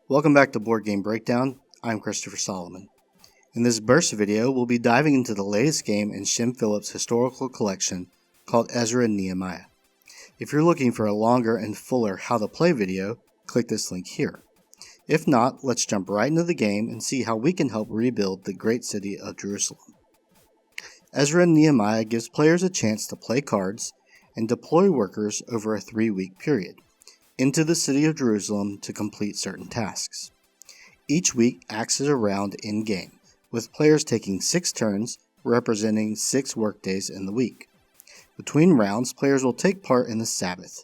Welcome back to Board Game Breakdown. I'm Christopher Solomon. In this burst video, we'll be diving into the latest game in Shem Phillips' historical collection called Ezra and Nehemiah. If you're looking for a longer and fuller how to play video, click this link here. If not, let's jump right into the game and see how we can help rebuild the great city of Jerusalem. Ezra and Nehemiah gives players a chance to play cards and deploy workers over a 3-week period into the city of Jerusalem to complete certain tasks. Each week acts as a round in-game, with players taking 6 turns representing 6 workdays in the week. Between rounds, players will take part in the Sabbath,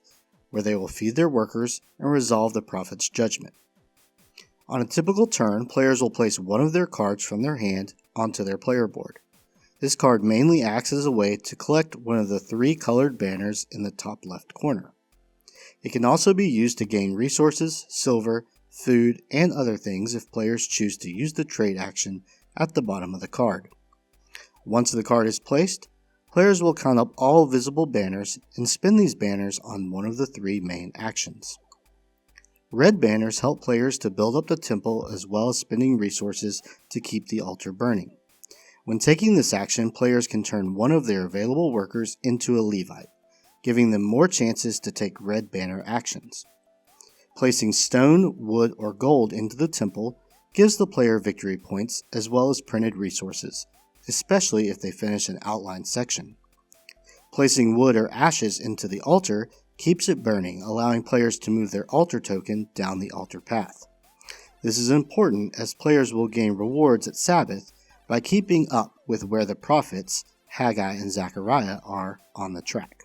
where they will feed their workers and resolve the prophet's judgment. On a typical turn, players will place one of their cards from their hand onto their player board. This card mainly acts as a way to collect one of the 3 colored banners in the top left corner. It can also be used to gain resources, silver, food, and other things if players choose to use the trade action at the bottom of the card. Once the card is placed, players will count up all visible banners and spin these banners on one of the 3 main actions. Red banners help players to build up the temple as well as spending resources to keep the altar burning. When taking this action, players can turn one of their available workers into a Levite, giving them more chances to take red banner actions. Placing stone, wood, or gold into the temple gives the player victory points as well as printed resources, especially if they finish an outlined section. Placing wood or ashes into the altar keeps it burning, allowing players to move their altar token down the altar path. This is important as players will gain rewards at Sabbath by keeping up with where the prophets, Haggai and Zechariah, are on the track.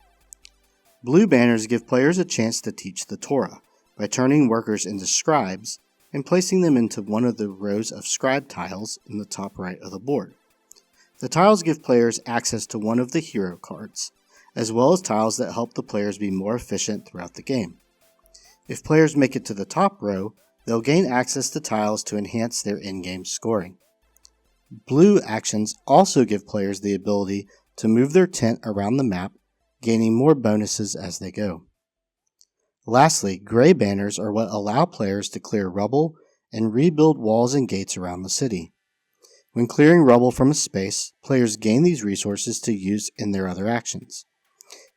Blue banners give players a chance to teach the Torah by turning workers into scribes and placing them into one of the rows of scribe tiles in the top right of the board. The tiles give players access to one of the hero cards, as well as tiles that help the players be more efficient throughout the game. If players make it to the top row, they'll gain access to tiles to enhance their in-game scoring. Blue actions also give players the ability to move their tent around the map, gaining more bonuses as they go. Lastly, gray banners are what allow players to clear rubble and rebuild walls and gates around the city. When clearing rubble from a space, players gain these resources to use in their other actions.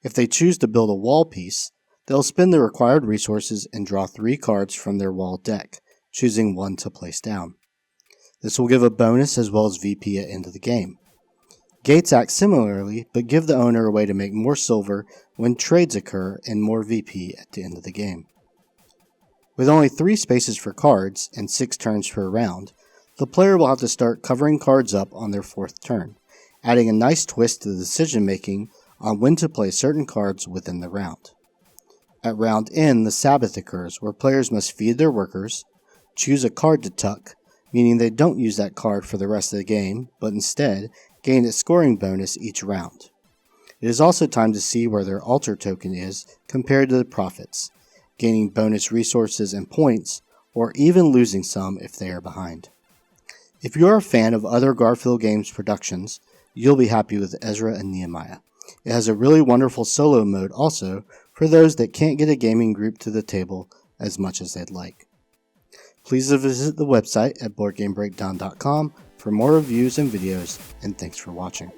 If they choose to build a wall piece, they'll spend the required resources and draw 3 cards from their wall deck, choosing one to place down. This will give a bonus as well as VP at end of the game. Gates act similarly, but give the owner a way to make more silver when trades occur and more VP at the end of the game. With only 3 spaces for cards and 6 turns per round, the player will have to start covering cards up on their 4th turn, adding a nice twist to the decision making on when to play certain cards within the round. At round end, the Sabbath occurs, where players must feed their workers, choose a card to tuck, meaning they don't use that card for the rest of the game, but instead gain its scoring bonus each round. It is also time to see where their altar token is compared to the prophets, gaining bonus resources and points, or even losing some if they are behind. If you are a fan of other Garfield Games productions, you'll be happy with Ezra and Nehemiah. It has a really wonderful solo mode also for those that can't get a gaming group to the table as much as they'd like. Please visit the website at boardgamebreakdown.com for more reviews and videos, and thanks for watching.